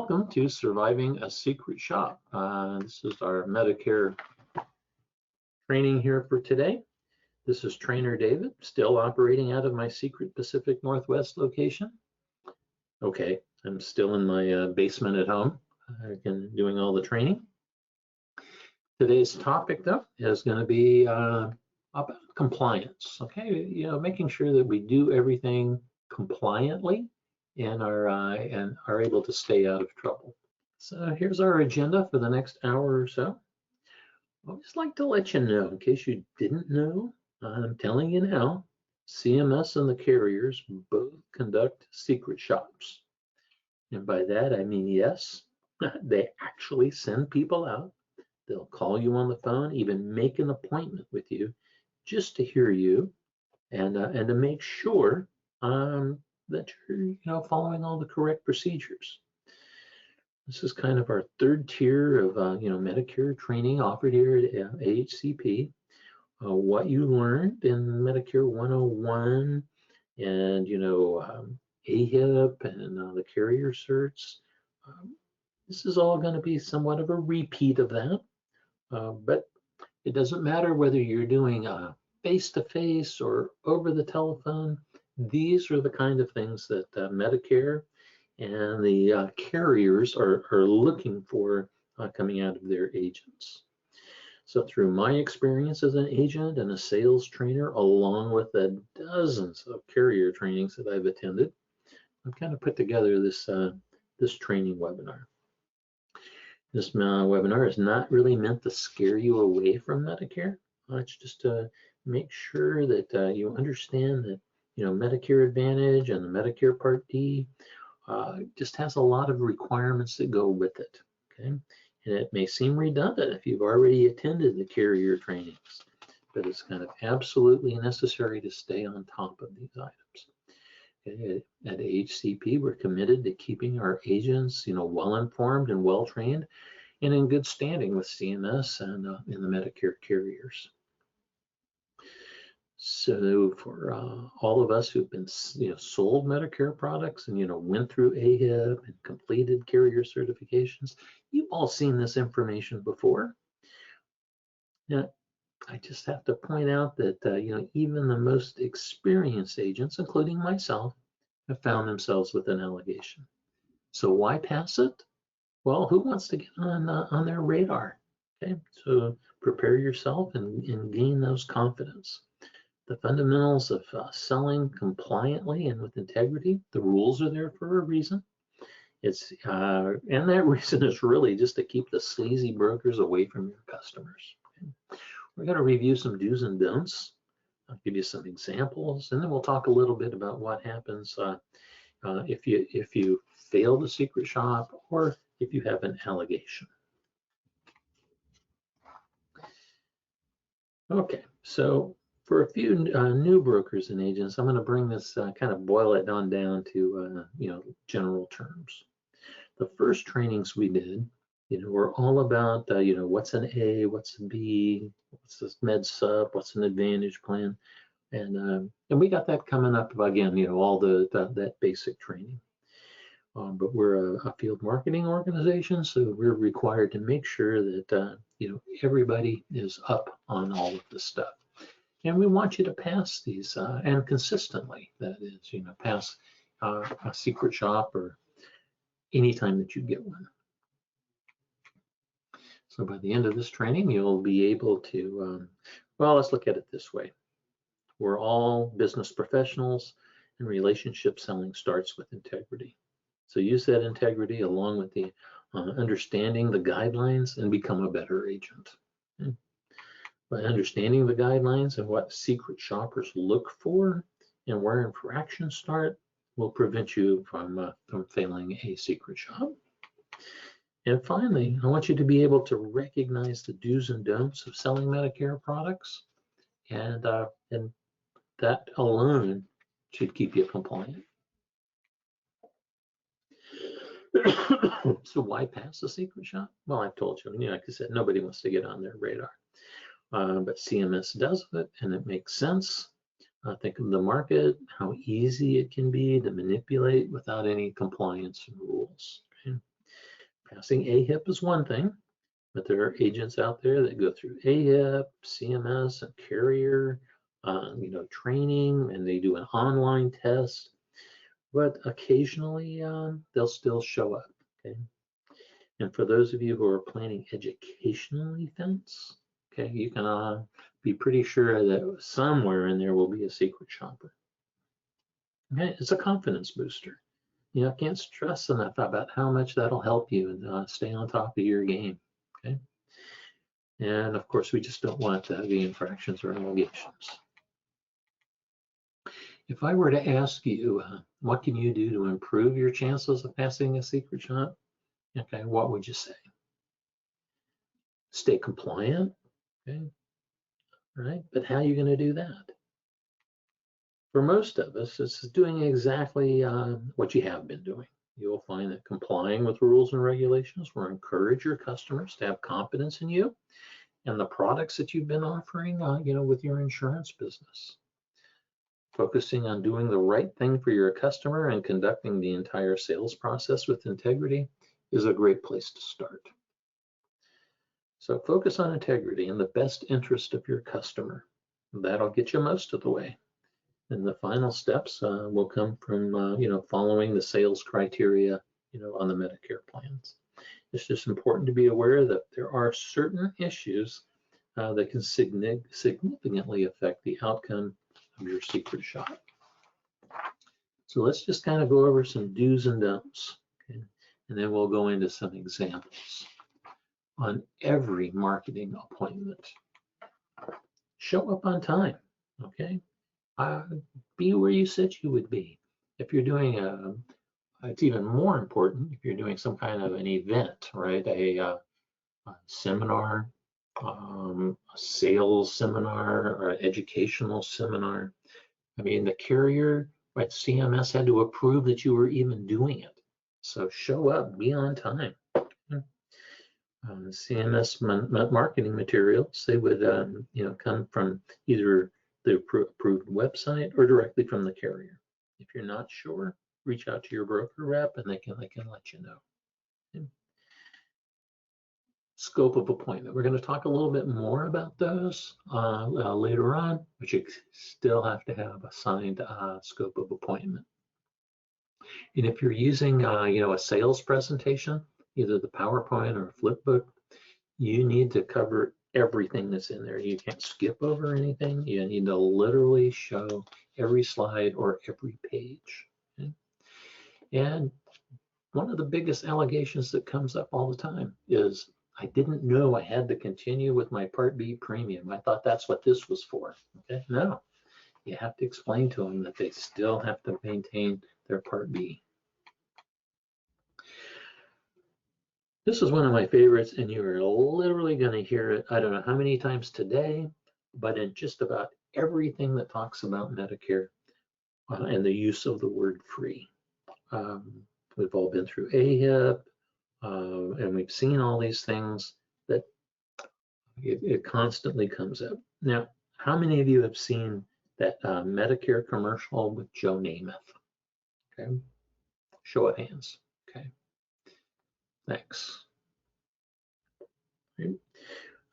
Welcome to Surviving a Secret Shop. This is our Medicare training here for today. This is Trainer David, still operating out of my secret Pacific Northwest location. Okay, I'm still in my basement at home, again, doing all the training. Today's topic, though, is going to be about compliance. Okay, making sure that we do everything compliantly and are able to stay out of trouble. So here's our agenda for the next hour or so. I'd just like to let you know, in case you didn't know, I'm telling you now, CMS and the carriers both conduct secret shops. And by that, I mean, yes, they actually send people out. They'll call you on the phone, even make an appointment with you just to hear you and to make sure that you're following all the correct procedures. This is kind of our third tier of Medicare training offered here at AHCP. What you learned in Medicare 101 and AHIP and the carrier certs. This is all going to be somewhat of a repeat of that, but it doesn't matter whether you're doing face-to-face or over the telephone. These are the kind of things that Medicare and the carriers are looking for coming out of their agents. So through my experience as an agent and a sales trainer, along with the dozens of carrier trainings that I've attended, I've kind of put together this training webinar. This webinar is not really meant to scare you away from Medicare. It's just to make sure that you understand that Medicare Advantage and the Medicare Part D just has a lot of requirements that go with it. Okay, and it may seem redundant if you've already attended the carrier trainings, but it's kind of absolutely necessary to stay on top of these items. Okay, at AHCP, we're committed to keeping our agents, well informed and well trained, and in good standing with CMS and in the Medicare carriers. So for all of us who've been sold Medicare products and went through AHIP and completed carrier certifications, you've all seen this information before. Now, I just have to point out that even the most experienced agents, including myself, have found themselves with an allegation. So why pass it? Well, who wants to get on their radar? Okay, so prepare yourself and gain those confidence. The fundamentals of selling compliantly and with integrity, the rules are there for a reason. And that reason is really just to keep the sleazy brokers away from your customers. Okay? We're going to review some do's and don'ts. I'll give you some examples, and then we'll talk a little bit about what happens if you fail the secret shop or if you have an allegation. Okay, so for a few new brokers and agents, I'm going to bring this kind of boil it down to general terms. The first trainings we did, were all about what's an A, what's a B, what's this med sub, what's an advantage plan, and we got that coming up again. All that basic training. But we're a field marketing organization, so we're required to make sure that everybody is up on all of this stuff. And we want you to pass these and consistently, that is, pass a secret shop or anytime that you get one. So by the end of this training, you'll be able to, well, let's look at it this way. We're all business professionals, and relationship selling starts with integrity. So use that integrity along with the understanding the guidelines and become a better agent. Okay? By understanding the guidelines and what secret shoppers look for and where infractions start will prevent you from failing a secret shop. And finally, I want you to be able to recognize the do's and don'ts of selling Medicare products, and that alone should keep you compliant. So why pass the secret shop? Well, I've told you, like I said, nobody wants to get on their radar. But CMS does it, and it makes sense. Think of the market, how easy it can be to manipulate without any compliance and rules. Okay? Passing AHIP is one thing, but there are agents out there that go through AHIP, CMS, and carrier, training, and they do an online test. But occasionally they'll still show up. Okay. And for those of you who are planning educational events, okay, you can be pretty sure that somewhere in there will be a secret shopper. Okay, it's a confidence booster. I can't stress enough about how much that'll help you stay on top of your game. Okay, and of course we just don't want it to have the infractions or allegations. If I were to ask you, what can you do to improve your chances of passing a secret shop? Okay, what would you say? Stay compliant, okay, right? But how are you going to do that? For most of us, it's doing exactly what you have been doing. You'll find that complying with rules and regulations will encourage your customers to have confidence in you and the products that you've been offering, with your insurance business. Focusing on doing the right thing for your customer and conducting the entire sales process with integrity is a great place to start. So focus on integrity and the best interest of your customer. That'll get you most of the way. And the final steps will come from, following the sales criteria, on the Medicare plans. It's just important to be aware that there are certain issues that can significantly affect the outcome of your secret shop. So let's just kind of go over some do's and don'ts, okay? And then we'll go into some examples. On every marketing appointment, show up on time, okay? Be where you said you would be. If you're doing it's even more important if you're doing some kind of an event, right? A seminar, a sales seminar, or an educational seminar. I mean, the carrier, right, CMS had to approve that you were even doing it. So show up, be on time. CMS marketing materials, they would, come from either the approved website or directly from the carrier. If you're not sure, reach out to your broker rep and they can let you know. Okay. Scope of appointment. We're going to talk a little bit more about those later on, but you still have to have a signed scope of appointment. And if you're using, a sales presentation, either the PowerPoint or Flipbook, you need to cover everything that's in there. You can't skip over anything. You need to literally show every slide or every page. Okay? And one of the biggest allegations that comes up all the time is, I didn't know I had to continue with my Part B premium. I thought that's what this was for. Okay, no, you have to explain to them that they still have to maintain their Part B. This is one of my favorites, and you are literally going to hear it, I don't know how many times today, but in just about everything that talks about Medicare and the use of the word free. We've all been through AHIP, and we've seen all these things that it constantly comes up. Now, how many of you have seen that Medicare commercial with Joe Namath? Okay, show of hands. Okay, thanks. Okay.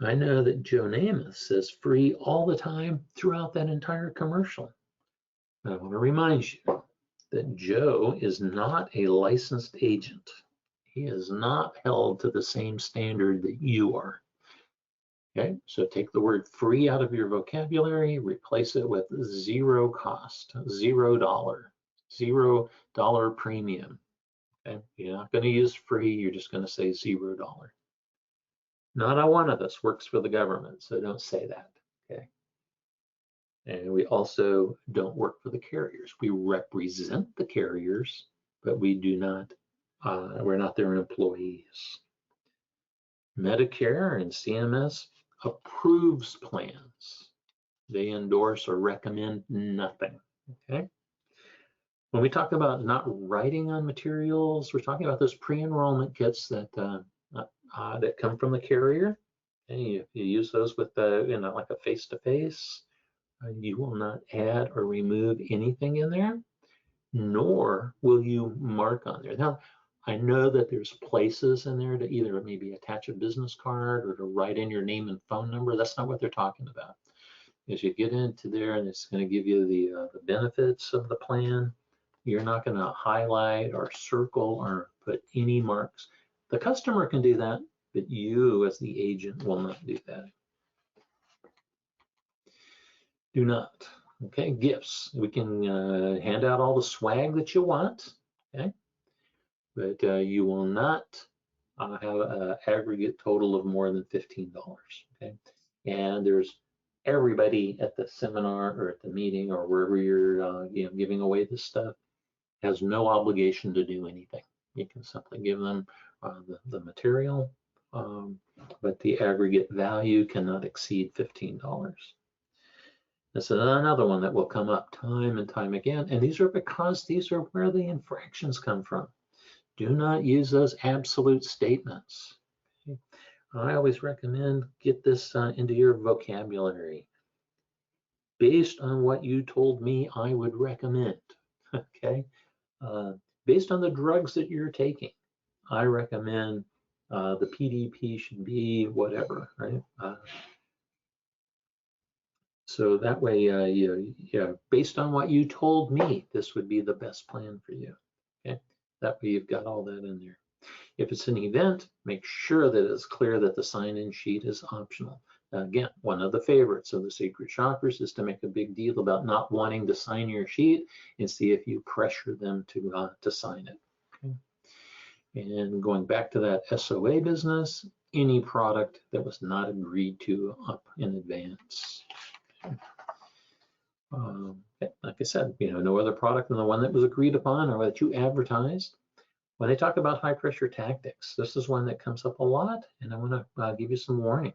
I know that Joe Namath says free all the time throughout that entire commercial. I want to remind you that Joe is not a licensed agent. He is not held to the same standard that you are. Okay, so take the word free out of your vocabulary, replace it with zero cost, $0, $0 premium. Okay, you're not going to use free, you're just going to say $0. Not a one of us works for the government, so don't say that. Okay. And we also don't work for the carriers. We represent the carriers, but we do not, we're not their employees. Medicare and CMS approves plans. They endorse or recommend nothing, okay? When we talk about not writing on materials, we're talking about those pre-enrollment kits that that come from the carrier. And you use those with like a face-to-face. You will not add or remove anything in there, nor will you mark on there. Now, I know that there's places in there to either maybe attach a business card or to write in your name and phone number. That's not what they're talking about. As you get into there, and it's going to give you the benefits of the plan, you're not going to highlight or circle or put any marks. The customer can do that, but you as the agent will not do that. Do not. Okay, gifts. We can hand out all the swag that you want, okay? But you will not have an aggregate total of more than $15, okay? And there's everybody at the seminar or at the meeting or wherever you're giving away this stuff has no obligation to do anything. You can simply give them the material, but the aggregate value cannot exceed $15. This is another one that will come up time and time again, and these are because these are where the infractions come from. Do not use those absolute statements. Okay? I always recommend get this into your vocabulary. Based on what you told me, I would recommend. Okay, based on the drugs that you're taking, I recommend the PDP should be whatever, right? So that way, based on what you told me, this would be the best plan for you. Okay, that way you've got all that in there. If it's an event, make sure that it's clear that the sign-in sheet is optional. Again, one of the favorites of the secret shoppers is to make a big deal about not wanting to sign your sheet and see if you pressure them to sign it. Okay. And going back to that SOA business, any product that was not agreed to up in advance. Like I said, no other product than the one that was agreed upon or that you advertised. When they talk about high pressure tactics, this is one that comes up a lot, and I want to give you some warning.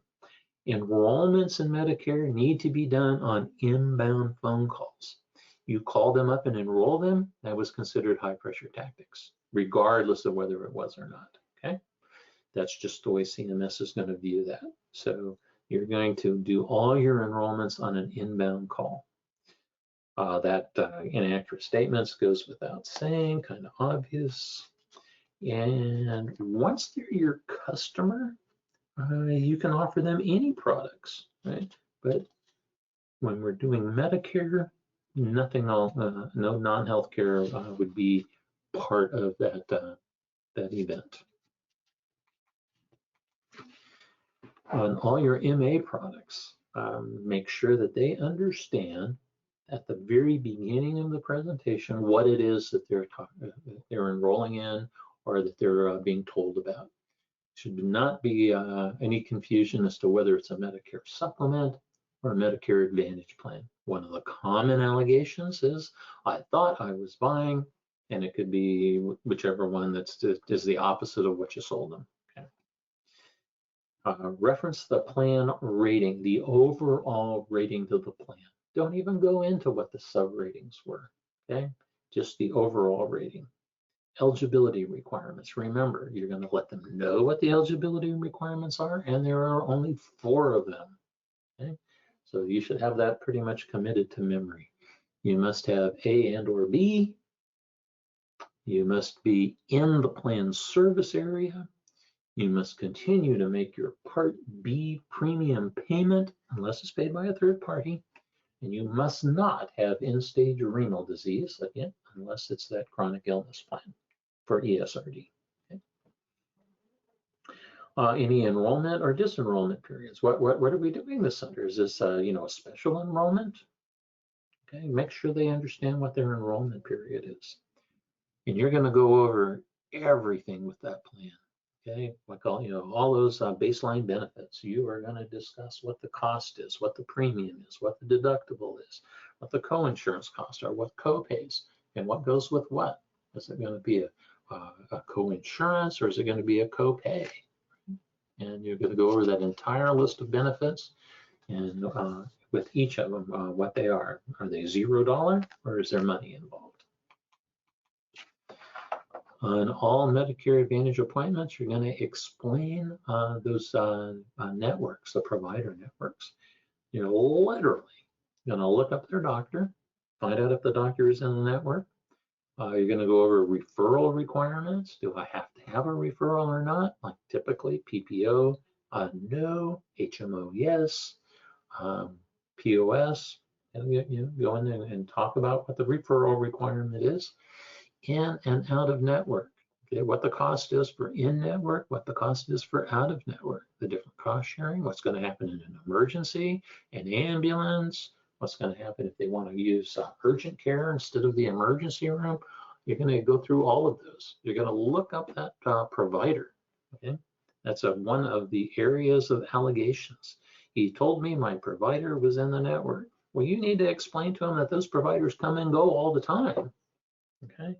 Enrollments in Medicare need to be done on inbound phone calls. You call them up and enroll them, that was considered high pressure tactics, regardless of whether it was or not, okay? That's just the way CMS is going to view that. So you're going to do all your enrollments on an inbound call. That inaccurate statements goes without saying, kind of obvious. And once they're your customer, you can offer them any products, right? But when we're doing Medicare, nothing else, no non-healthcare would be part of that event. On all your MA products, make sure that they understand at the very beginning of the presentation what it is that they're enrolling in or that they're being told about. Should not be any confusion as to whether it's a Medicare supplement or a Medicare Advantage plan. One of the common allegations is, I thought I was buying, and it could be whichever one is the opposite of what you sold them. Okay. Reference the plan rating, the overall rating of the plan. Don't even go into what the sub ratings were, okay? Just the overall rating. Eligibility requirements. Remember, you're going to let them know what the eligibility requirements are, and there are only 4 of them. Okay? So you should have that pretty much committed to memory. You must have A and or B. You must be in the plan service area. You must continue to make your Part B premium payment unless it's paid by a third party. And you must not have end-stage renal disease, again, unless it's that chronic illness plan for ESRD. Okay. Any enrollment or disenrollment periods? What are we doing this under? Is this a special enrollment? Okay, make sure they understand what their enrollment period is. And you're going to go over everything with that plan. Okay, like all those baseline benefits. You are going to discuss what the cost is, what the premium is, what the deductible is, what the co-insurance costs are, what co-pays, and what goes with what. Is it going to be a co-insurance or is it going to be a co-pay? And you're going to go over that entire list of benefits and with each of them, what they are. Are they $0 or is there money involved? On all Medicare Advantage appointments, you're going to explain those networks, the provider networks. You're literally going to look up their doctor, find out if the doctor is in the network, You're going to go over referral requirements. Do I have to have a referral or not? Like typically PPO, no, HMO, yes, POS, and go in and talk about what the referral requirement is, in and out of network. Okay, what the cost is for in-network, what the cost is for out-of-network, the different cost sharing, what's going to happen in an emergency, an ambulance, what's going to happen if they want to use urgent care instead of the emergency room. You're going to go through all of those. You're going to look up that provider. Okay, that's one of the areas of allegations. He told me my provider was in the network. Well, you need to explain to him that those providers come and go all the time. Okay.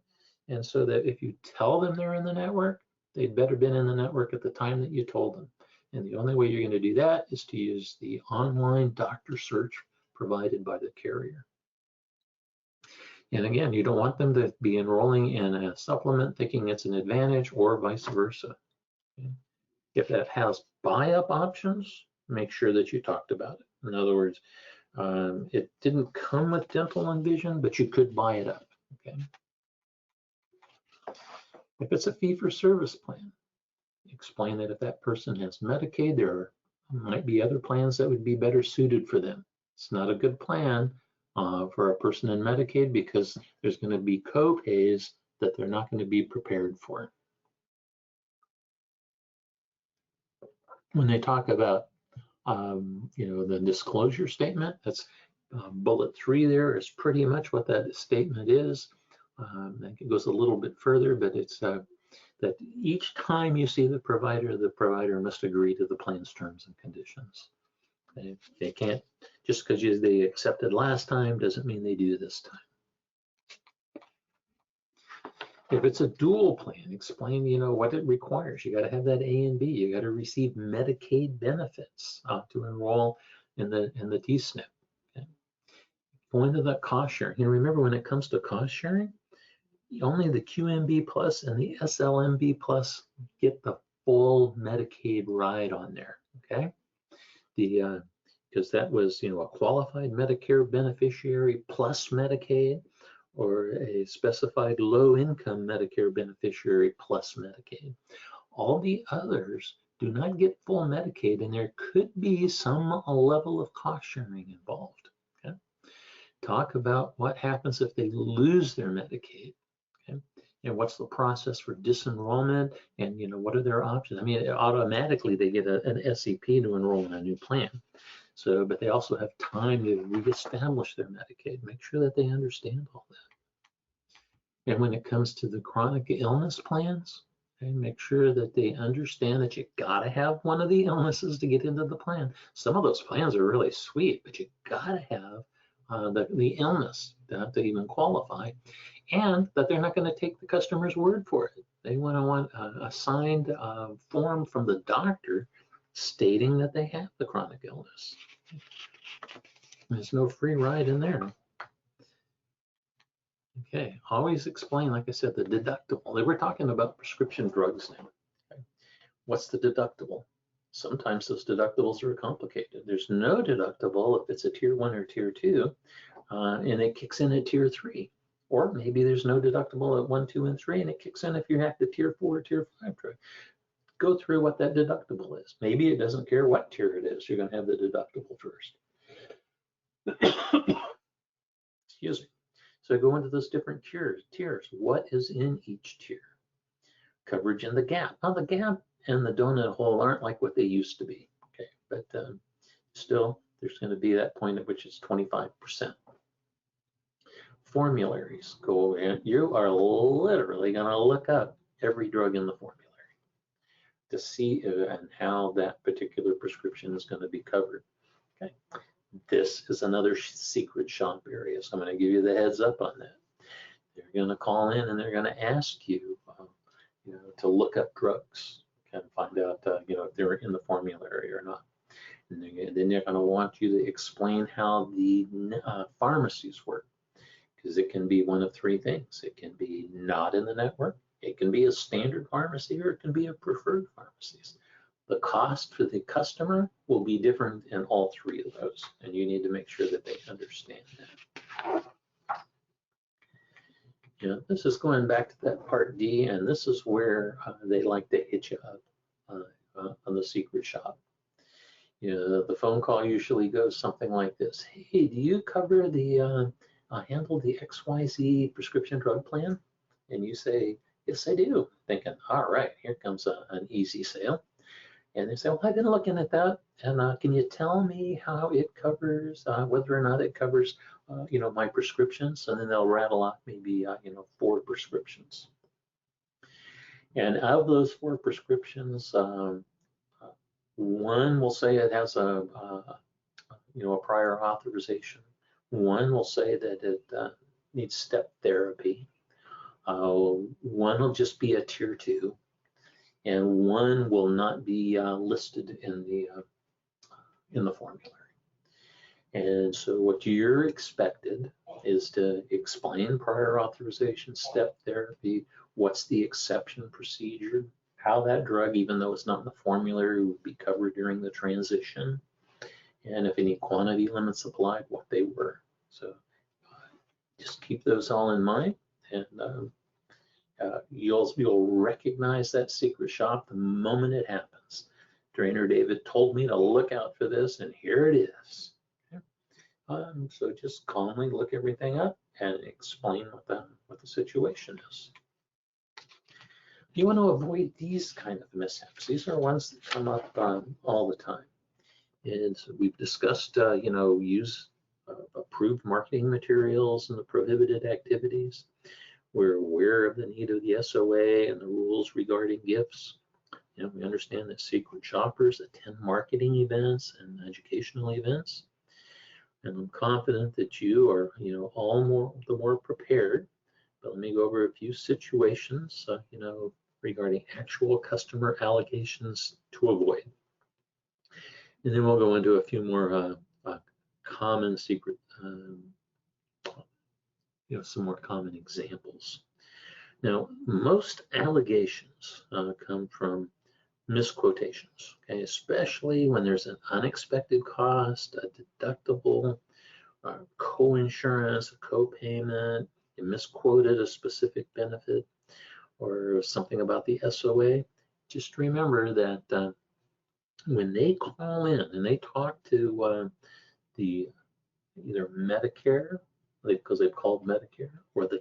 And so that if you tell them they're in the network, they'd better been in the network at the time that you told them. And the only way you're going to do that is to use the online doctor search provided by the carrier. And again, you don't want them to be enrolling in a supplement thinking it's an advantage or vice versa. Okay. If that has buy-up options, make sure that you talked about it. In other words, it didn't come with dental and vision, but you could buy it up. Okay. If it's a fee-for-service plan, explain that if that person has Medicaid, there might be other plans that would be better suited for them. It's not a good plan for a person in Medicaid because there's going to be co-pays that they're not going to be prepared for. When they talk about, the disclosure statement, that's bullet 3 there is pretty much what that statement is. I think it goes a little bit further, but it's that each time you see the provider must agree to the plan's terms and conditions. They can't, just because they accepted last time doesn't mean they do this time. If it's a dual plan, explain, what it requires. You got to have that A and B. You got to receive Medicaid benefits to enroll in the DSNP. Okay. Go into that cost sharing. Remember, when it comes to cost sharing, only the QMB Plus and the SLMB Plus get the full Medicaid ride on there, okay? Because that was, a qualified Medicare beneficiary plus Medicaid, or a specified low-income Medicare beneficiary plus Medicaid. All the others do not get full Medicaid, and there could be some level of cost sharing involved, okay? Talk about what happens if they lose their Medicaid. Okay. And what's the process for disenrollment, and what are their options? I mean, automatically they get an SEP to enroll in a new plan. So, but they also have time to reestablish their Medicaid. Make sure that they understand all that. And when it comes to the chronic illness plans, okay, make sure that they understand that you gotta have one of the illnesses to get into the plan. Some of those plans are really sweet, but you gotta have the illness to even qualify. And that they're not going to take the customer's word for it. They want a signed form from the doctor stating that they have the chronic illness. There's no free ride in there. Okay, always explain, like I said, the deductible. We're talking about prescription drugs now. Okay. What's the deductible? Sometimes those deductibles are complicated. There's no deductible if it's a tier 1 or tier 2, and it kicks in at tier 3. Or maybe there's no deductible at 1, 2, and 3, and it kicks in if you have the tier 4 or tier 5 drug. Go through what that deductible is. Maybe it doesn't care what tier it is. You're going to have the deductible first. Excuse me. So go into those different tiers. What is in each tier? Coverage in the gap. Now the gap and the donut hole aren't like what they used to be. Okay, but still, there's going to be that point at which it's 25%. Formularies, go in. You are literally going to look up every drug in the formulary to see and how that particular prescription is going to be covered. Okay, this is another secret shop area, so I'm going to give you the heads up on that. They're going to call in and they're going to ask you, to look up drugs and find out, if they're in the formulary or not. And then they're going to want you to explain how the pharmacies work. Because it can be one of 3 things. It can be not in the network, it can be a standard pharmacy, or it can be a preferred pharmacies. The cost for the customer will be different in all 3 of those, and you need to make sure that they understand that. Yeah, this is going back to that Part D, and this is where they like to hit you up on the secret shop. You know, the phone call usually goes something like this: "Hey, do you cover the handle the XYZ prescription drug plan?" And you say, "Yes, I do." Thinking, "All right, here comes an easy sale." And they say, "Well, I've been looking at that, and can you tell me how it covers, whether or not it covers, you know, my prescriptions?" And then they'll rattle off maybe, you know, 4 prescriptions. And out of those 4 prescriptions, one will say it has you know, a prior authorization. One will say that it needs step therapy. One will just be a tier 2, and one will not be listed in the formulary. And so what you're expected is to explain prior authorization, step therapy, what's the exception procedure, how that drug, even though it's not in the formulary, would be covered during the transition, and if any quantity limits applied, what they were. So just keep those all in mind, and you'll recognize that secret shop the moment it happens. Trainer David told me to look out for this, and here it is. So just calmly look everything up and explain what the situation is. You want to avoid these kind of mishaps. These are ones that come up all the time. And so we've discussed, you know, use approved marketing materials and the prohibited activities. We're aware of the need of the SOA and the rules regarding gifts. You know, we understand that secret shoppers attend marketing events and educational events. And I'm confident that you are, you know, the more prepared. But let me go over a few situations, you know, regarding actual customer allocations to avoid. And then we'll go into a few more common secret, you know, some more common examples. Now, most allegations come from misquotations, okay, especially when there's an unexpected cost, a deductible, co-insurance, a co-payment, you misquoted a specific benefit, or something about the SOA. Just remember that when they call in and they talk to the either Medicare, because they've called Medicare, or the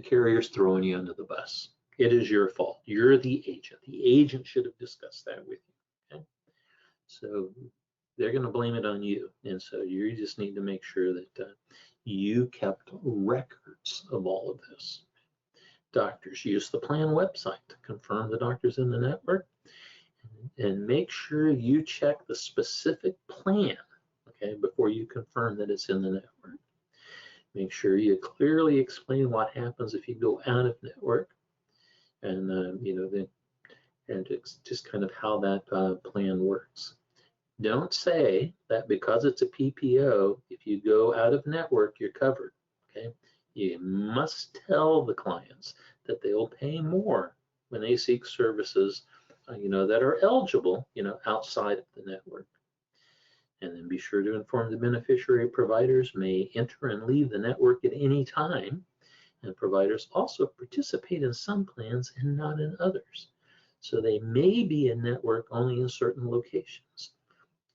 carrier's throwing you under the bus. It is your fault. You're the agent. The agent should have discussed that with you. Okay? So they're going to blame it on you. And so you just need to make sure that you kept records of all of this. Doctors use the plan website to confirm the doctor's in the network, and make sure you check the specific plan, okay, before you confirm that it's in the network. Make sure you clearly explain what happens if you go out of network, and you know, and it's just kind of how that plan works. Don't say that because it's a PPO, if you go out of network, you're covered. Okay, you must tell the clients that they'll pay more when they seek services, you know, that are eligible, you know, outside of the network. And then be sure to inform the beneficiary providers may enter and leave the network at any time. And providers also participate in some plans and not in others. So they may be in network only in certain locations.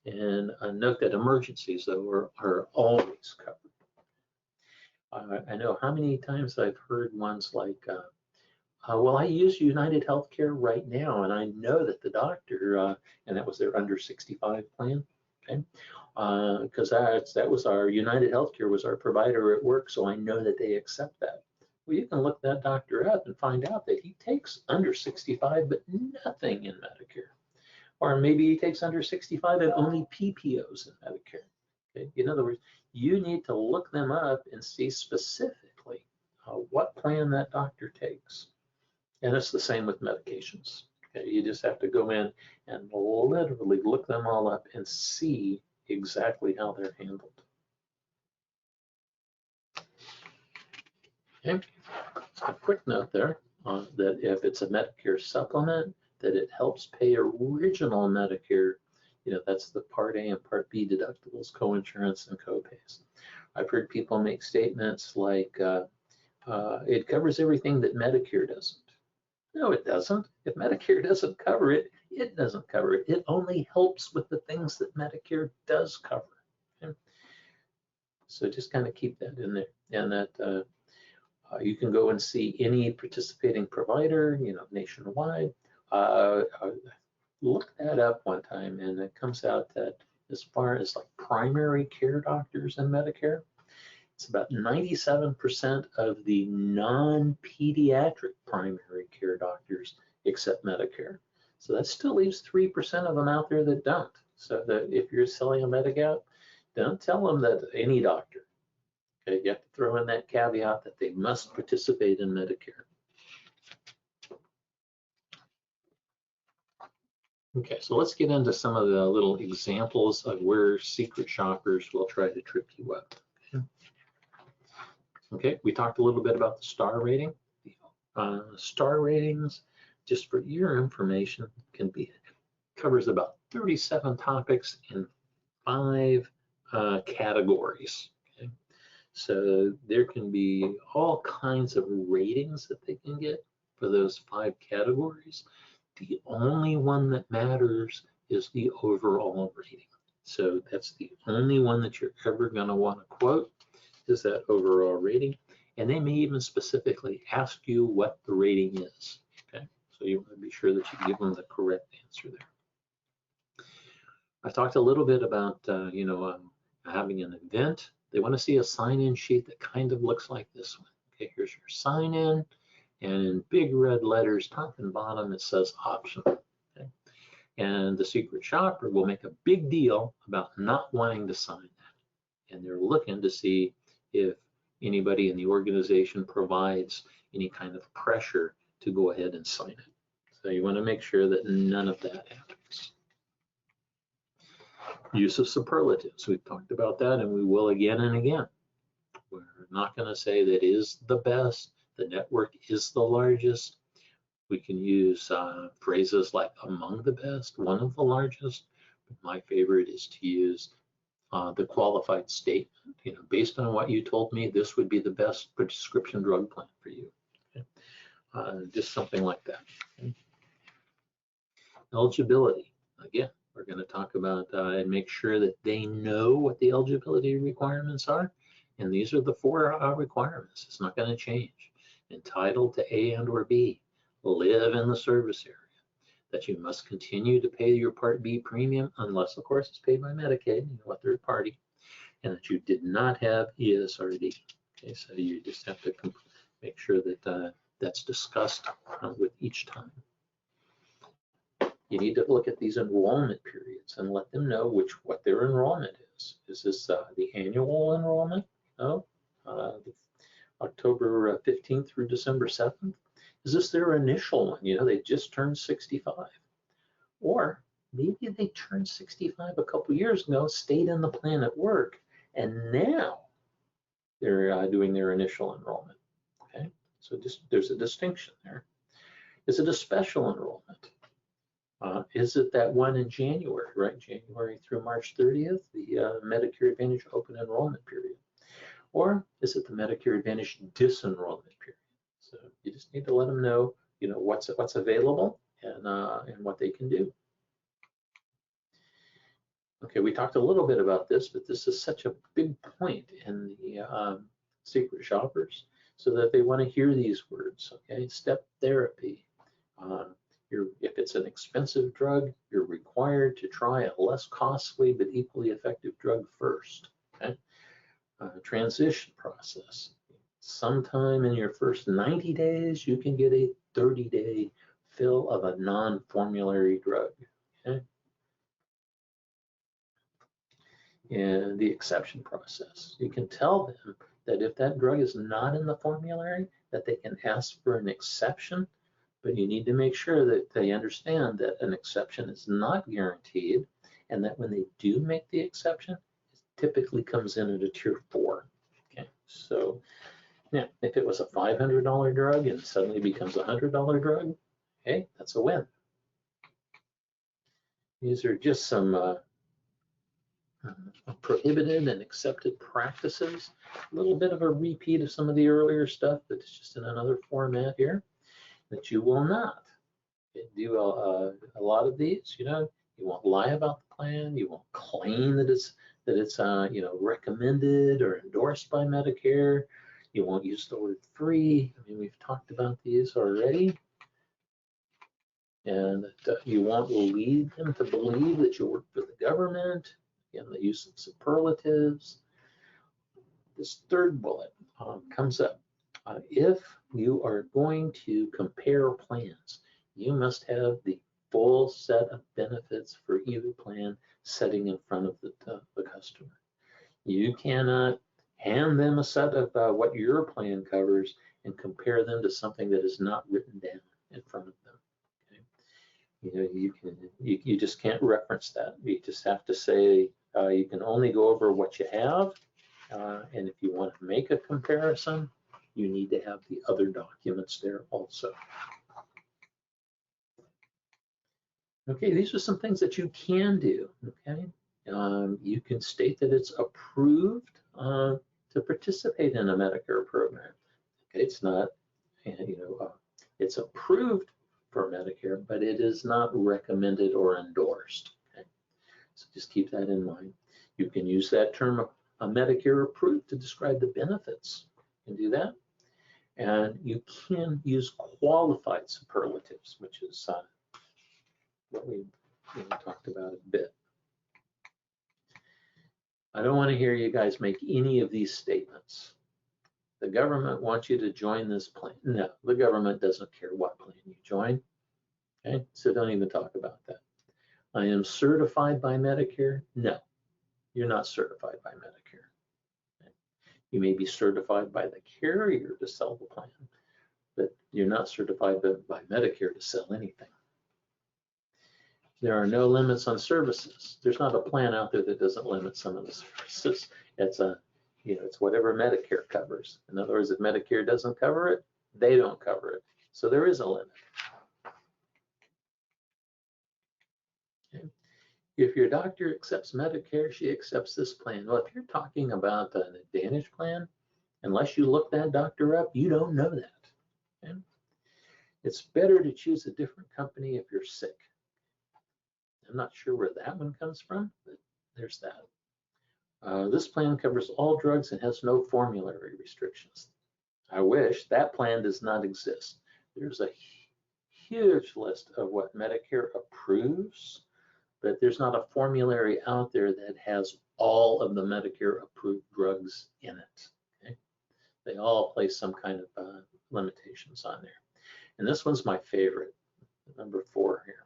And note that emergencies, though, are always covered. I know how many times I've heard ones like, well, I use United Healthcare right now, and I know that the doctor, and that was their under 65 plan, okay? Because that was our United Healthcare was our provider at work, so I know that they accept that. Well, you can look that doctor up and find out that he takes under 65, but nothing in Medicare. Or maybe he takes under 65 and only PPOs in Medicare. Okay? In other words, you need to look them up and see specifically what plan that doctor takes. And it's the same with medications. Okay? You just have to go in and literally look them all up and see exactly how they're handled. Okay? A quick note there that if it's a Medicare supplement, that it helps pay original Medicare, you know, that's the Part A and Part B deductibles, co-insurance and co-pays. I've heard people make statements like, it covers everything that Medicare doesn't. No, it doesn't. If Medicare doesn't cover it, it doesn't cover it. It only helps with the things that Medicare does cover. Okay? So just kind of keep that in there. And that you can go and see any participating provider, nationwide. Look that up one time, and it comes out that as far as like primary care doctors in Medicare, it's about 97% of the non-pediatric primary care doctors accept Medicare. So that still leaves 3% of them out there that don't. So that if you're selling a Medigap, don't tell them that any doctor. Okay, you have to throw in that caveat that they must participate in Medicare. Okay, so let's get into some of the little examples of where secret shoppers will try to trip you up. Okay, we talked a little bit about the star rating. Star ratings, just for your information, covers about 37 topics in 5 categories. Okay? So there can be all kinds of ratings that they can get for those 5 categories. The only one that matters is the overall rating. So that's the only one that you're ever going to want to quote, is that overall rating. And they may even specifically ask you what the rating is. Okay, so you want to be sure that you give them the correct answer there. I talked a little bit about having an event. They want to see a sign-in sheet that kind of looks like this one. Okay, here's your sign-in, and in big red letters, top and bottom, it says optional. Okay? And the secret shopper will make a big deal about not wanting to sign that, and they're looking to see if anybody in the organization provides any kind of pressure to go ahead and sign it. So you want to make sure that none of that happens. Use of superlatives. We've talked about that, and we will again and again. We're not going to say that is the best, the network is the largest. We can use phrases like among the best, one of the largest. But my favorite is to use the qualified statement. Based on what you told me, this would be the best prescription drug plan for you. Okay? Just something like that. Okay? Eligibility. Again, we're going to talk about and make sure that they know what the eligibility requirements are. And these are the 4 requirements. It's not going to change. Entitled to A and or B. Live in the service area. That you must continue to pay your Part B premium, unless, of course, it's paid by Medicaid, a third party, and that you did not have ESRD. Okay, so you just have to make sure that that's discussed with each time. You need to look at these enrollment periods and let them know what their enrollment is. Is this the annual enrollment? No, October 15th through December 7th. Is this their initial one? They just turned 65. Or maybe they turned 65 a couple years ago, stayed in the plan at work, and now they're doing their initial enrollment. Okay, so there's a distinction there. Is it a special enrollment? Is it that one in January, right? January through March 30th, the Medicare Advantage open enrollment period? Or is it the Medicare Advantage disenrollment period? So you just need to let them know, what's available and what they can do. Okay, we talked a little bit about this, but this is such a big point in the secret shoppers, so that they want to hear these words. Okay, step therapy. If it's an expensive drug, you're required to try a less costly but equally effective drug first. Okay, transition process. Sometime in your first 90 days, you can get a 30-day fill of a non-formulary drug. Okay? And the exception process. You can tell them that if that drug is not in the formulary, that they can ask for an exception, but you need to make sure that they understand that an exception is not guaranteed, and that when they do make the exception, it typically comes in at a tier 4. Okay, so now, if it was a $500 drug and suddenly becomes a $100 drug, okay, that's a win. These are just some prohibited and accepted practices. A little bit of a repeat of some of the earlier stuff, but it's just in another format here. That you will not do a lot of these. You won't lie about the plan. You won't claim that it's recommended or endorsed by Medicare. You won't use the word free. I mean, we've talked about these already. And you won't lead them to believe that you work for the government. Again, the use of superlatives. This third bullet comes up. If you are going to compare plans, you must have the full set of benefits for either plan setting in front of the customer. You cannot hand them a set of what your plan covers and compare them to something that is not written down in front of them. You just can't reference that. You just have to say you can only go over what you have, and if you want to make a comparison, you need to have the other documents there also. Okay, these are some things that you can do. Okay, you can state that it's approved to participate in a Medicare program. Okay, it's not, it's approved for Medicare, but it is not recommended or endorsed. Okay? So just keep that in mind. You can use that term Medicare approved to describe the benefits. You can do that. And you can use qualified superlatives, which is what we talked about a bit. I don't want to hear you guys make any of these statements. The government wants you to join this plan. No, the government doesn't care what plan you join. Okay, so don't even talk about that. I am certified by Medicare. No, you're not certified by Medicare. Okay? You may be certified by the carrier to sell the plan, but you're not certified by Medicare to sell anything. There are no limits on services. There's not a plan out there that doesn't limit some of the services. It's it's whatever Medicare covers. In other words, if Medicare doesn't cover it, they don't cover it. So there is a limit. Okay. If your doctor accepts Medicare, she accepts this plan. Well, if you're talking about an Advantage plan, unless you look that doctor up, you don't know that. Okay. It's better to choose a different company if you're sick. I'm not sure where that one comes from, but there's that. This plan covers all drugs and has no formulary restrictions. I wish that plan does not exist. There's a huge list of what Medicare approves, but there's not a formulary out there that has all of the Medicare approved drugs in it. Okay? They all place some kind of limitations on there. And this one's my favorite, number 4 here.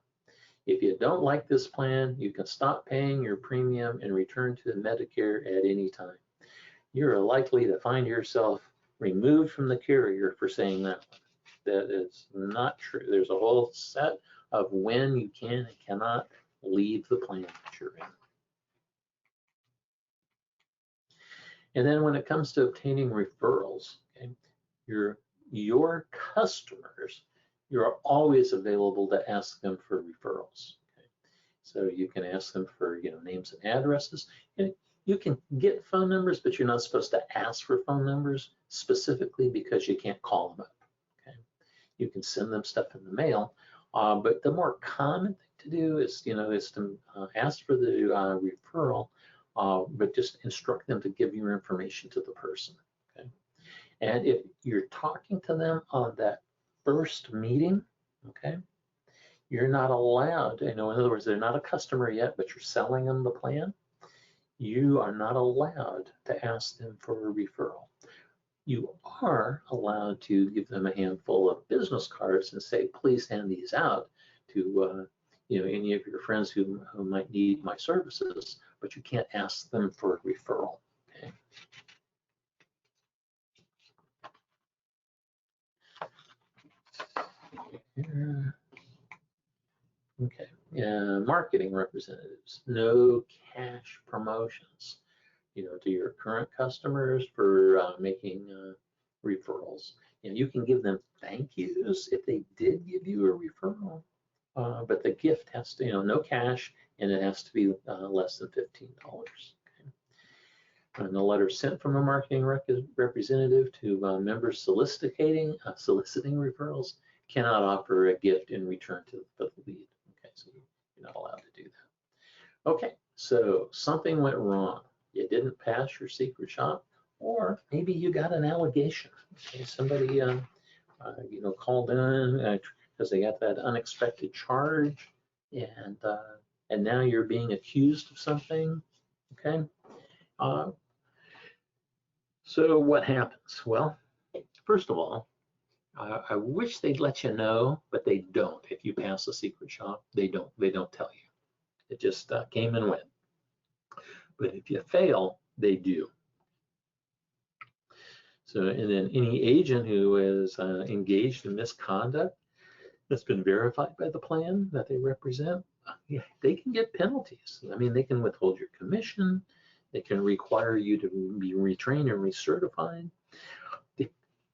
If you don't like this plan, you can stop paying your premium and return to Medicare at any time. You're likely to find yourself removed from the carrier for saying that one. That is not true. There's a whole set of when you can and cannot leave the plan that you're in. And then when it comes to obtaining referrals, okay, your customers, you're always available to ask them for referrals. Okay? So you can ask them for names and addresses. And you can get phone numbers, but you're not supposed to ask for phone numbers specifically because you can't call them up. Okay? You can send them stuff in the mail, but the more common thing to do is to ask for the referral, but just instruct them to give your information to the person. Okay? And if you're talking to them on that first meeting, okay, you're not allowed, in other words, they're not a customer yet, but you're selling them the plan. You are not allowed to ask them for a referral. You are allowed to give them a handful of business cards and say, please hand these out to any of your friends who might need my services, but you can't ask them for a referral. Okay. Okay, marketing representatives, no cash promotions, to your current customers for making referrals. You can give them thank yous if they did give you a referral, but the gift has to, no cash, and it has to be less than $15. Okay? And the letter sent from a marketing representative to members soliciting referrals cannot offer a gift in return for the lead. Okay, so you're not allowed to do that. Okay, so something went wrong. You didn't pass your secret shop, or maybe you got an allegation. Okay, somebody called in because they got that unexpected charge, and now you're being accused of something. Okay, so what happens? Well, first of all, I wish they'd let you know, but they don't. If you pass a secret shop, they don't tell you. It just came and went. But if you fail, they do. So, and then any agent who is engaged in misconduct that's been verified by the plan that they represent, they can get penalties. I mean, they can withhold your commission. They can require you to be retrained and recertified. If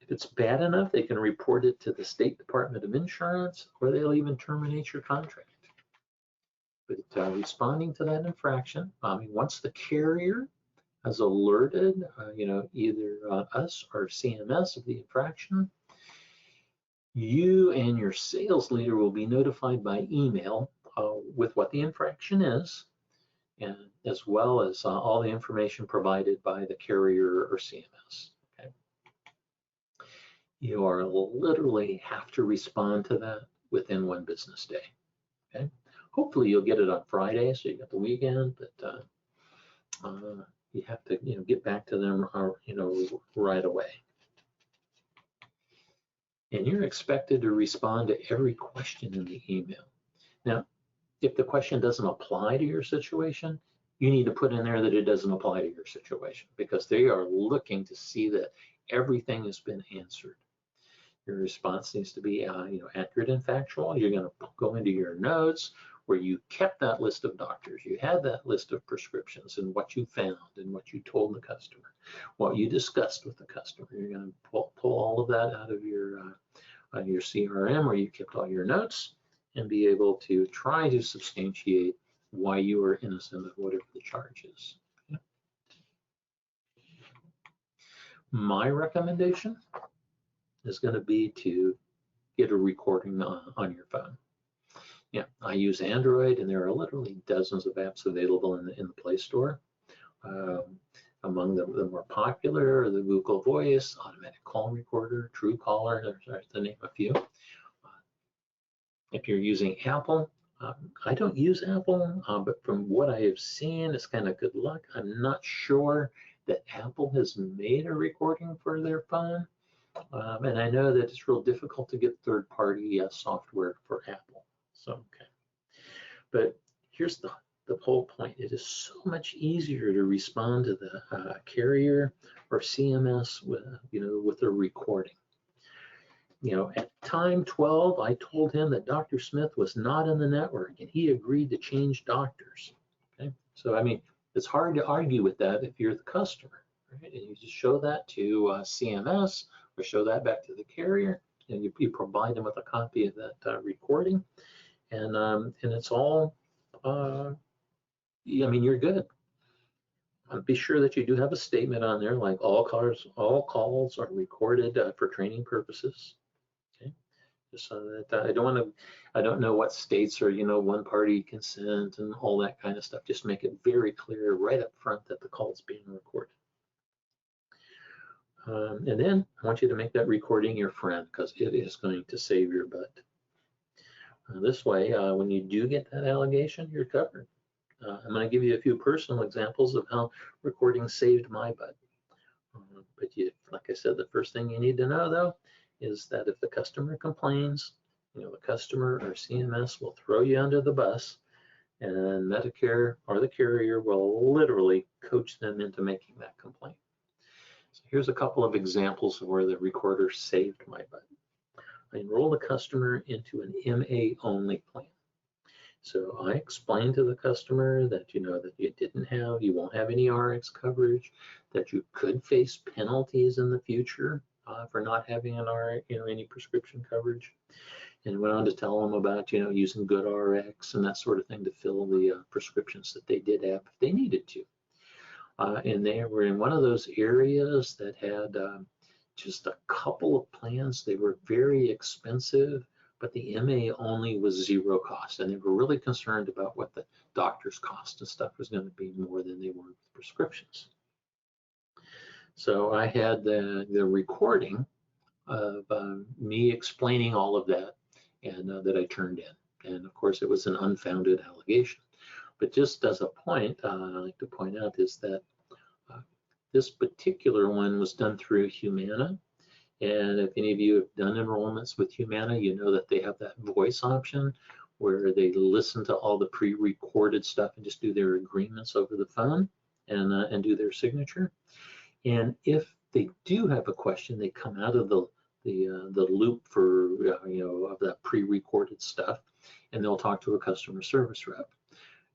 it's bad enough, they can report it to the State Department of Insurance, or they'll even terminate your contract. But responding to that infraction, I mean, once the carrier has alerted, either us or CMS of the infraction, you and your sales leader will be notified by email with what the infraction is, and as well as all the information provided by the carrier or CMS. Okay, you are literally have to respond to that within 1 business day. Okay, hopefully you'll get it on Friday, so you got the weekend, but you have to get back to them right away. And you're expected to respond to every question in the email. Now, if the question doesn't apply to your situation, you need to put in there that it doesn't apply to your situation, because they are looking to see that everything has been answered. Your response needs to be accurate and factual. You're going to go into your notes where you kept that list of doctors, you had that list of prescriptions and what you found and what you told the customer, what you discussed with the customer. You're going to pull all of that out of your CRM, where you kept all your notes, and be able to try to substantiate why you are innocent of whatever the charge is. Okay. My recommendation is going to be to get a recording on your phone. Yeah, I use Android, and there are literally dozens of apps available in the Play Store. Among the more popular are the Google Voice, Automatic Call Recorder, Truecaller, to name a few. If you're using Apple, I don't use Apple, but from what I have seen, it's kind of good luck. I'm not sure that Apple has made a recording for their phone, and I know that it's real difficult to get third-party software for Apple. So, okay. But here's the whole point. It is so much easier to respond to the carrier or CMS with a recording. At time 12, I told him that Dr. Smith was not in the network, and he agreed to change doctors. Okay, so I mean, it's hard to argue with that if you're the customer, right? And you just show that to CMS or show that back to the carrier, and you provide them with a copy of that recording, and it's all. I mean, you're good. Be sure that you do have a statement on there, like all calls are recorded for training purposes. Okay, just so that I don't know what states are, one-party consent and all that kind of stuff. Just make it very clear right up front that the call is being recorded. And then I want you to make that recording your friend, because it is going to save your butt. This way, when you do get that allegation, you're covered. I'm going to give you a few personal examples of how recording saved my butt. But like I said, the first thing you need to know, though, is that if the customer complains, the customer or CMS will throw you under the bus, and Medicare or the carrier will literally coach them into making that complaint. So here's a couple of examples of where the recorder saved my butt. I enrolled a customer into an MA only plan. So I explained to the customer that that you won't have any RX coverage, that you could face penalties in the future for not having any prescription coverage, and went on to tell them about, using GoodRx and that sort of thing to fill the prescriptions that they did have if they needed to. And they were in one of those areas that had just a couple of plans. They were very expensive, but the MA only was zero cost, and they were really concerned about what the doctor's cost and stuff was going to be more than they were with prescriptions. So I had the recording of me explaining all of that, and that I turned in. And of course, it was an unfounded allegation. But just as a point, I like to point out is that this particular one was done through Humana. And if any of you have done enrollments with Humana, you know that they have that voice option where they listen to all the pre-recorded stuff and just do their agreements over the phone and do their signature. And if they do have a question, they come out of the loop for of that pre-recorded stuff, and they'll talk to a customer service rep.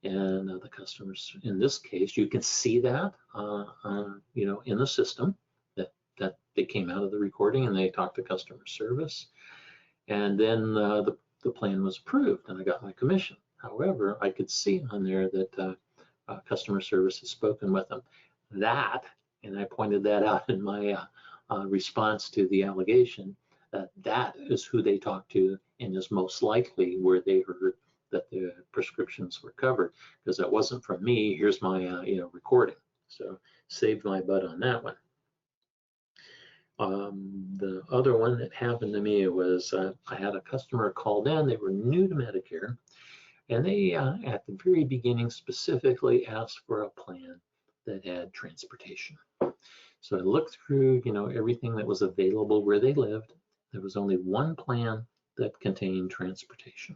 And the customers, in this case, you can see that in the system that they came out of the recording and they talked to customer service, and then the plan was approved and I got my commission. However, I could see on there that customer service has spoken with them. And I pointed that out in my response to the allegation, that is who they talked to and is most likely where they heard that the prescriptions were covered, because that wasn't from me. Here's my recording. So saved my butt on that one. The other one that happened to me was I had a customer called in. They were new to Medicare, and they at the very beginning specifically asked for a plan that had transportation. So I looked through everything that was available where they lived. There was only one plan that contained transportation.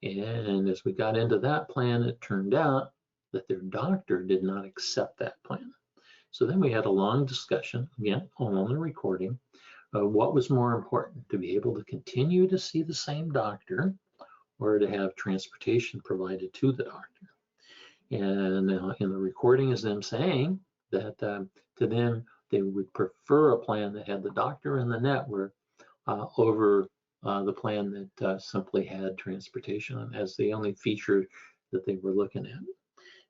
And as we got into that plan, it turned out that their doctor did not accept that plan. So then we had a long discussion, again, on the recording, of what was more important, to be able to continue to see the same doctor or to have transportation provided to the doctor. And in the recording is them saying that to them, they would prefer a plan that had the doctor and the network over the plan that simply had transportation as the only feature that they were looking at.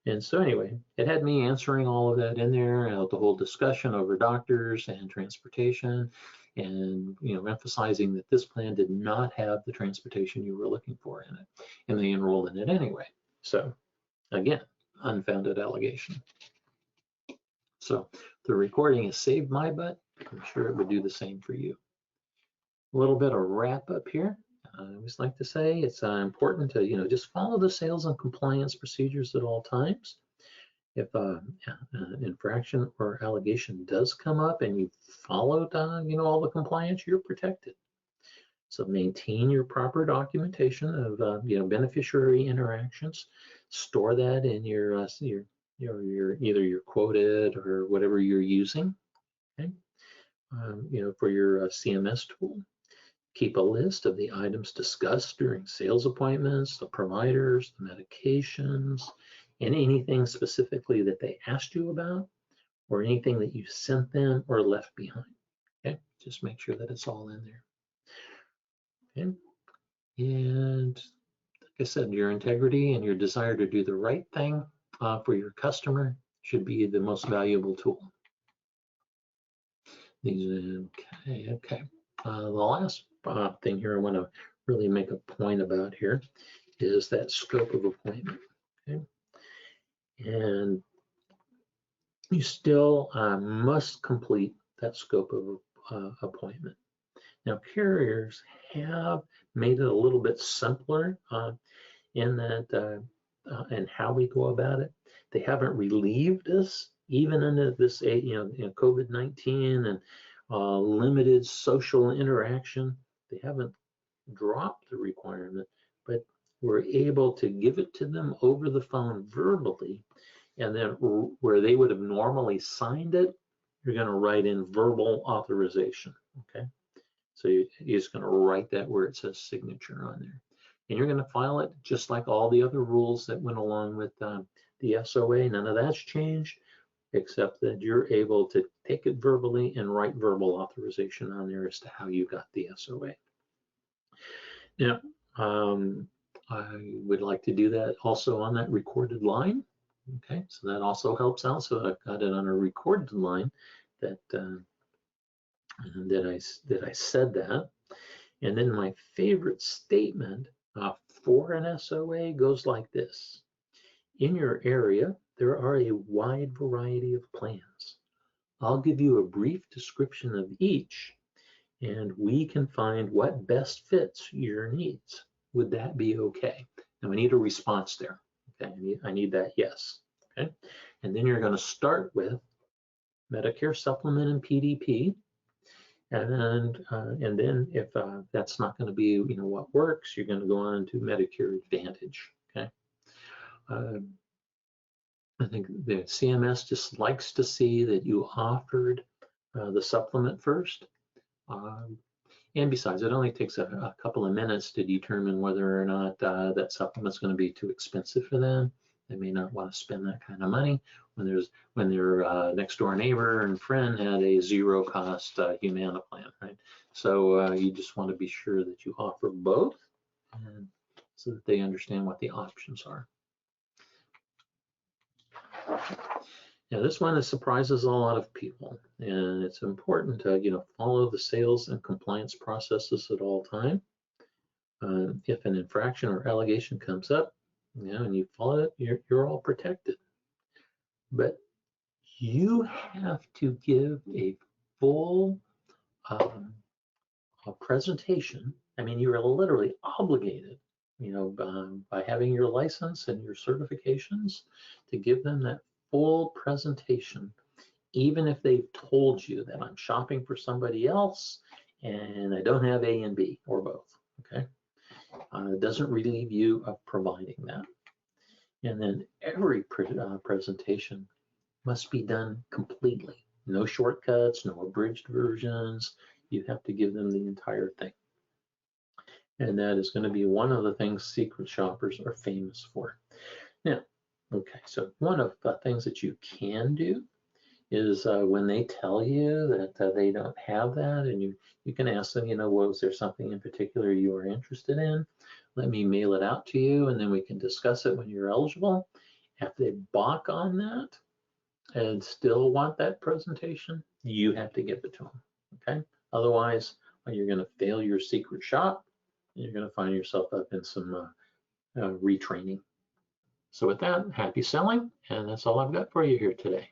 And so anyway, it had me answering all of that in there, the whole discussion over doctors and transportation, and emphasizing that this plan did not have the transportation you were looking for in it, and they enrolled in it anyway. So again, unfounded allegation. So the recording has saved my butt. I'm sure it would do the same for you. A little bit of wrap up here. I always like to say it's important to just follow the sales and compliance procedures at all times. If an infraction or allegation does come up and you followed all the compliance, you're protected. So maintain your proper documentation of beneficiary interactions. Store that in your either your quoted or whatever you're using. Okay, for your CMS tool. Keep a list of the items discussed during sales appointments, the providers, the medications, and anything specifically that they asked you about, or anything that you sent them or left behind. Okay, just make sure that it's all in there. Okay, and like I said, your integrity and your desire to do the right thing for your customer should be the most valuable tool. Okay. The last thing here I want to really make a point about here is that scope of appointment. Okay, and you still must complete that scope of appointment. Now, carriers have made it a little bit simpler in that and how we go about it. They haven't relieved us even into this COVID-19 and limited social interaction. They haven't dropped the requirement, but we're able to give it to them over the phone verbally, and then where they would have normally signed it, you're going to write in verbal authorization. Okay, so you're just going to write that where it says signature on there, and you're going to file it just like all the other rules that went along with the SOA. None of that's changed. except that you're able to take it verbally and write verbal authorization on there as to how you got the SOA. Now, I would like to do that also on that recorded line. Okay, so that also helps out. So I've got it on a recorded line that I said that. And then my favorite statement for an SOA goes like this. In your area, there are a wide variety of plans. I'll give you a brief description of each, and we can find what best fits your needs. Would that be okay? Now, I need a response there. Okay, I need that yes. Okay, and then you're going to start with Medicare Supplement and PDP, and then if that's not going to be what works, you're going to go on to Medicare Advantage. Okay, I think the CMS just likes to see that you offered the supplement first. And besides, it only takes a couple of minutes to determine whether or not that supplement's going to be too expensive for them. They may not want to spend that kind of money when their next door neighbor and friend had a zero cost Humana plan, right? So you just want to be sure that you offer both, and so that they understand what the options are. Now, this one surprises a lot of people, and it's important to follow the sales and compliance processes at all time. If an infraction or allegation comes up, and you follow it, you're all protected. But you have to give a full presentation. I mean, you are literally obligated, by having your license and your certifications, to give them that full presentation, even if they've told you that I'm shopping for somebody else and I don't have A and B or both. Okay, it doesn't relieve you of providing that. And then every presentation must be done completely. No shortcuts, no abridged versions. You have to give them the entire thing. And that is going to be one of the things secret shoppers are famous for. Now, okay, so one of the things that you can do is when they tell you that they don't have that, and you can ask them, was there something in particular you were interested in? Let me mail it out to you, and then we can discuss it when you're eligible. If they balk on that and still want that presentation, you have to give it to them, okay? Otherwise, you're going to fail your secret shop, and you're going to find yourself up in some retraining. So with that, happy selling, and that's all I've got for you here today.